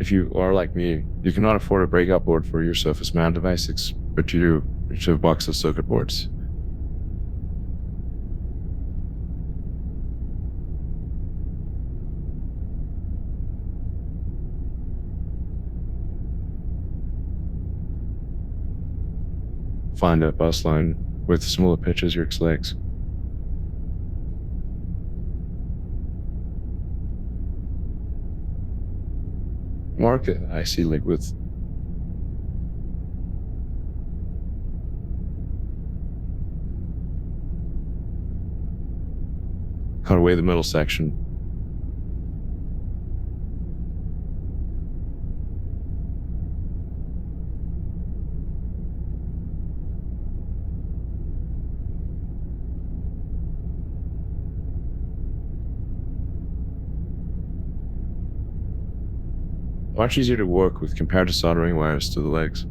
If you are like me, you cannot afford a breakout board for your Surface mount device, but you do, which have a box of circuit boards. Find a bus line with similar pitch as your X-Legs. Mark it IC leg with cut away the middle section. Much easier to work with compared to soldering wires to the legs.